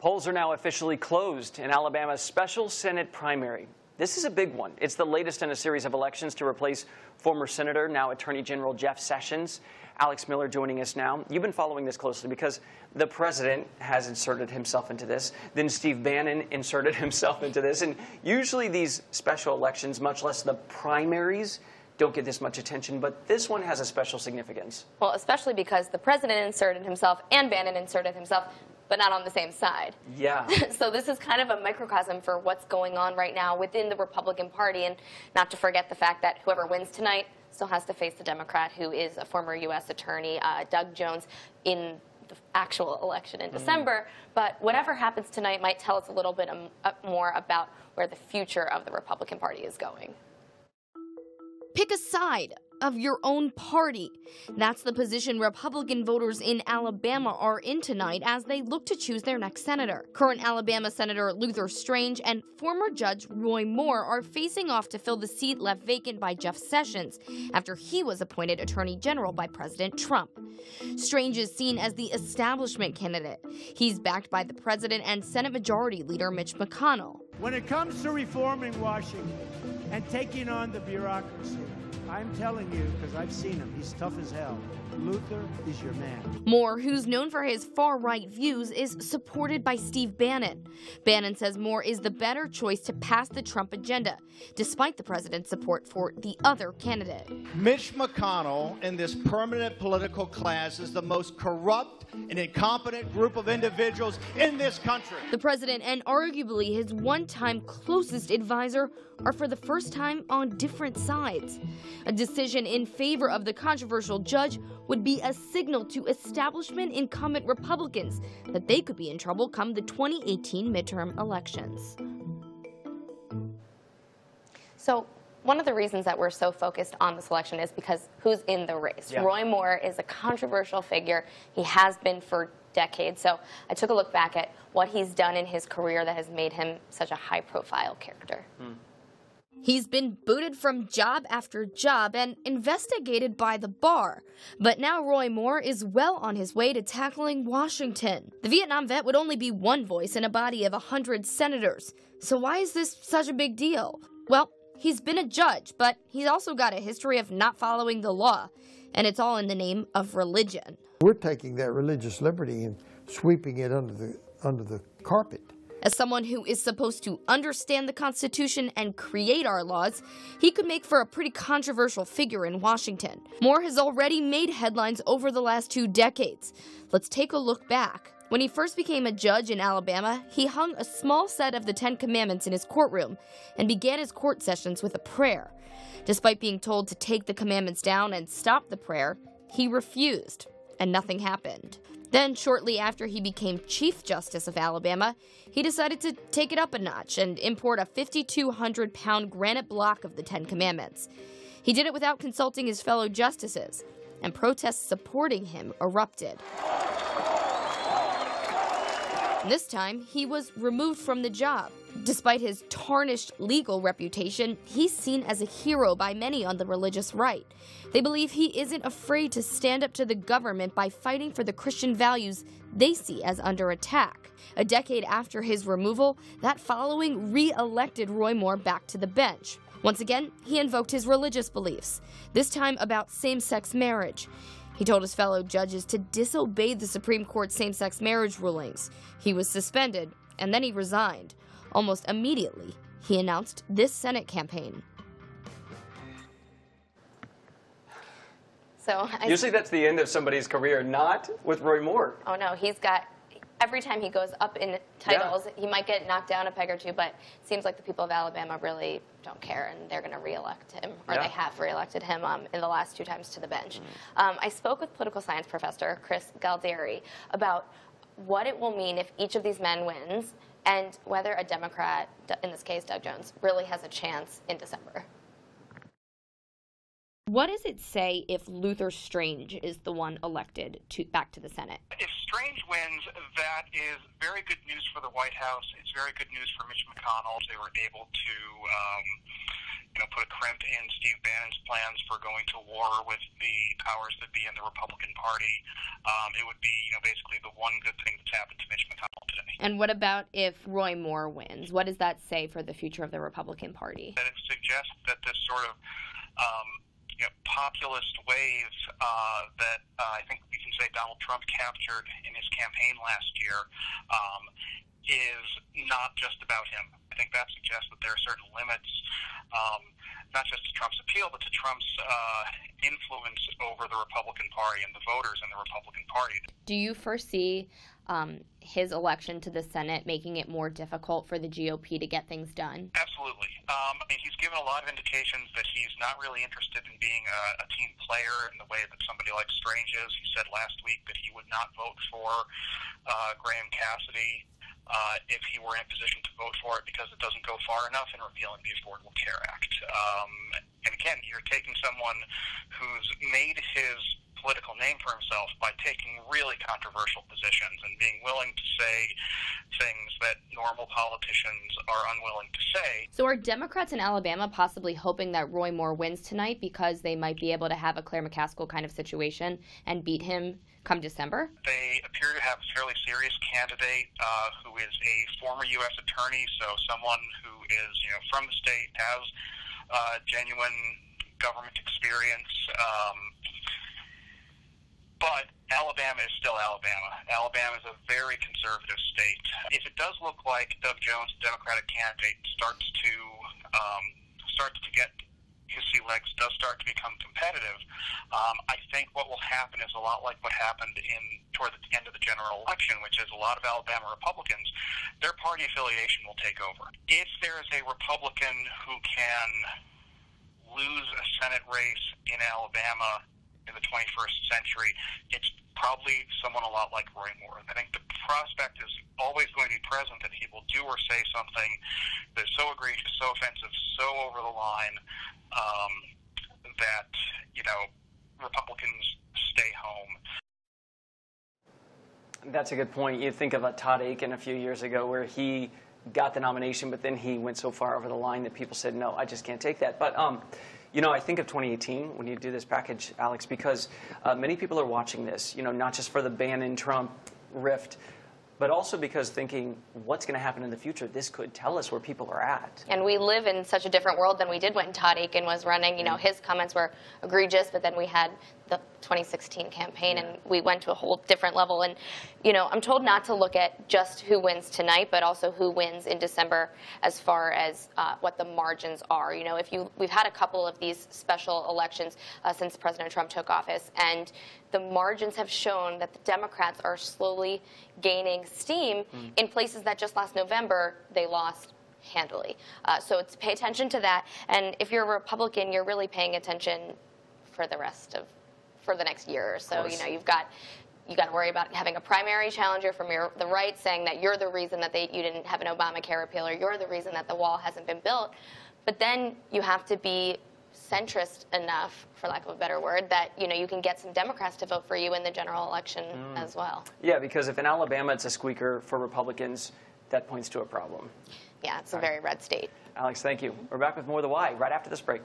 Polls are now officially closed in Alabama's special Senate primary. This is a big one. It's the latest in a series of elections to replace former Senator, now Attorney General Jeff Sessions. Alex Miller joining us now. You've been following this closely because the president has inserted himself into this. Then Steve Bannon inserted himself into this. And usually these special elections, much less the primaries, don't get this much attention, but this one has a special significance. Well, especially because the president inserted himself and Bannon inserted himself, but not on the same side. Yeah. So this is kind of a microcosm for what's going on right now within the Republican Party, and not to forget the fact that whoever wins tonight still has to face the Democrat who is a former U.S. attorney, Doug Jones, in the actual election in December. But whatever happens tonight might tell us a little bit more about where the future of the Republican Party is going. Pick a side of your own party. That's the position Republican voters in Alabama are in tonight as they look to choose their next senator. Current Alabama Senator Luther Strange and former Judge Roy Moore are facing off to fill the seat left vacant by Jeff Sessions after he was appointed Attorney General by President Trump. Strange is seen as the establishment candidate. He's backed by the president and Senate Majority Leader Mitch McConnell. When it comes to reforming Washington and taking on the bureaucracy, I'm telling you, because I've seen him, he's tough as hell. Luther is your man. Moore, who's known for his far-right views, is supported by Steve Bannon. Bannon says Moore is the better choice to pass the Trump agenda, despite the president's support for the other candidate. Mitch McConnell and this permanent political class is the most corrupt and incompetent group of individuals in this country. The president and arguably his one-time closest advisor are for the first time on different sides. A decision in favor of the controversial judge would be a signal to establishment incumbent Republicans that they could be in trouble come the 2018 midterm elections. So one of the reasons that we're so focused on this election is because who's in the race. Yeah. Roy Moore is a controversial figure. He has been for decades. So I took a look back at what he's done in his career that has made him such a high-profile character. He's been booted from job after job and investigated by the bar. But now Roy Moore is well on his way to tackling Washington. The Vietnam vet would only be one voice in a body of 100 senators. So why is this such a big deal? Well, he's been a judge, but he's also got a history of not following the law. And it's all in the name of religion. We're taking that religious liberty and sweeping it under the carpet. As someone who is supposed to understand the Constitution and create our laws, he could make for a pretty controversial figure in Washington. Moore has already made headlines over the last 2 decades. Let's take a look back. When he first became a judge in Alabama, he hung a small set of the 10 Commandments in his courtroom and began his court sessions with a prayer. Despite being told to take the commandments down and stop the prayer, he refused, and nothing happened. Then, shortly after he became Chief Justice of Alabama, he decided to take it up a notch and import a 5,200-pound granite block of the 10 Commandments. He did it without consulting his fellow justices, and protests supporting him erupted. This time, he was removed from the job. Despite his tarnished legal reputation, he's seen as a hero by many on the religious right. They believe he isn't afraid to stand up to the government by fighting for the Christian values they see as under attack. A decade after his removal, that following re-elected Roy Moore back to the bench. Once again, he invoked his religious beliefs, this time about same-sex marriage. He told his fellow judges to disobey the Supreme Court's same-sex marriage rulings. He was suspended, and then he resigned. Almost immediately, he announced this Senate campaign. So usually that's the end of somebody's career, not with Roy Moore. Oh no, he's got, every time he goes up in titles, he might get knocked down a peg or two, but it seems like the people of Alabama really don't care, and they're going to re-elect him, or they have re-elected him in the last 2 times to the bench. I spoke with political science professor Chris Galdieri about what it will mean if each of these men wins, and whether a Democrat, in this case Doug Jones, really has a chance in December. What does it say if Luther Strange is the one elected back to the Senate? If Strange wins, that is very good news for the White House. It's very good news for Mitch McConnell. They were able to put a crimp in Steve Bannon's plans for going to war with the powers that be in the Republican Party. It would be basically the one good thing that's happened to Mitch McConnell today. And what about if Roy Moore wins? What does that say for the future of the Republican Party? That it suggests that this sort of populist wave that I think we can say Donald Trump captured in his campaign last year is not just about him. I think that suggests that there are certain limits, not just to Trump's appeal, but to Trump's influence over the Republican Party and the voters in the Republican Party. Do you foresee his election to the Senate making it more difficult for the GOP to get things done? Absolutely. He's given a lot of indications that he's not really interested in being a team player in the way that somebody like Strange is. He said last week that he would not vote for Graham Cassidy if he were in a position to vote for it because it doesn't go far enough in repealing the Affordable Care Act. And again, you're taking someone who's made his political name for himself by taking really controversial positions and being willing to say things that normal politicians are unwilling to say. So are Democrats in Alabama possibly hoping that Roy Moore wins tonight because they might be able to have a Claire McCaskill kind of situation and beat him come December? They appear to have a fairly serious candidate who is a former U.S. attorney, so someone who is from the state, has genuine government experience. But Alabama is still Alabama. Alabama is a very conservative state. If it does look like Doug Jones, the Democratic candidate, starts to get his sea legs, does start to become competitive, I think what will happen is a lot like what happened toward the end of the general election, which is a lot of Alabama Republicans, their party affiliation will take over. If there is a Republican who can lose a Senate race in Alabama in the 21st century, it's probably someone a lot like Roy Moore. I think the prospect is always going to be present that he will do or say something that is so egregious, so offensive, so over the line that, Republicans stay home. That's a good point. You think of Todd Aiken a few years ago where he got the nomination, but then he went so far over the line that people said, no, I just can't take that. But I think of 2018 when you do this package, Alex, because many people are watching this, not just for the Bannon-Trump rift, but also because thinking, what's going to happen in the future? This could tell us where people are at. And we live in such a different world than we did when Todd Aiken was running. His comments were egregious, but then we had the 2016 campaign, and we went to a whole different level. And, I'm told not to look at just who wins tonight, but also who wins in December as far as what the margins are. We've had a couple of these special elections since President Trump took office, and the margins have shown that the Democrats are slowly gaining steam in places that just last November they lost handily. So it's pay attention to that. And if you're a Republican, you're really paying attention for the next year or so. You've got to worry about having a primary challenger from the right saying that you're the reason that you didn't have an Obamacare repeal, or you're the reason that the wall hasn't been built. But then you have to be centrist enough, for lack of a better word, that you can get some Democrats to vote for you in the general election as well. Yeah, because if in Alabama it's a squeaker for Republicans, that points to a problem. Yeah, it's a very red state. Alex, thank you. We're back with more of The Why right after this break.